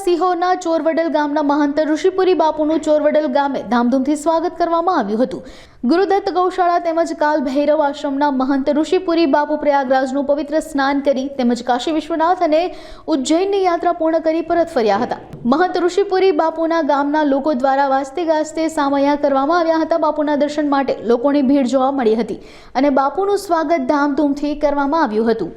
સિહોરના ચોરવડલ ગામના મહંત ઋષિપુરી બાપુનું ચોરવડલ ગામે ધામધૂમથી સ્વાગત કરવામાં આવ્યું હતું। ગુરુદત્ત ગૌશાળા તેમજ કાલ ભૈરવ આશ્રમના મહંત ઋષિપુરી બાપુ પ્રયાગરાજનું પવિત્ર સ્નાન કરી તેમજ કાશી વિશ્વનાથ અને ઉજ્જૈનની યાત્રા પૂર્ણ કરી પરત ફર્યા હતા। મહંત ઋષિપુરી બાપુના ગામના લોકો દ્વારા વાજતે ગાજતે સામૈયા કરવામાં આવ્યા હતા। બાપુના દર્શન માટે લોકોની ભીડ જોવા મળી હતી અને બાપુનું સ્વાગત ધામધૂમથી કરવામાં આવ્યું હતું।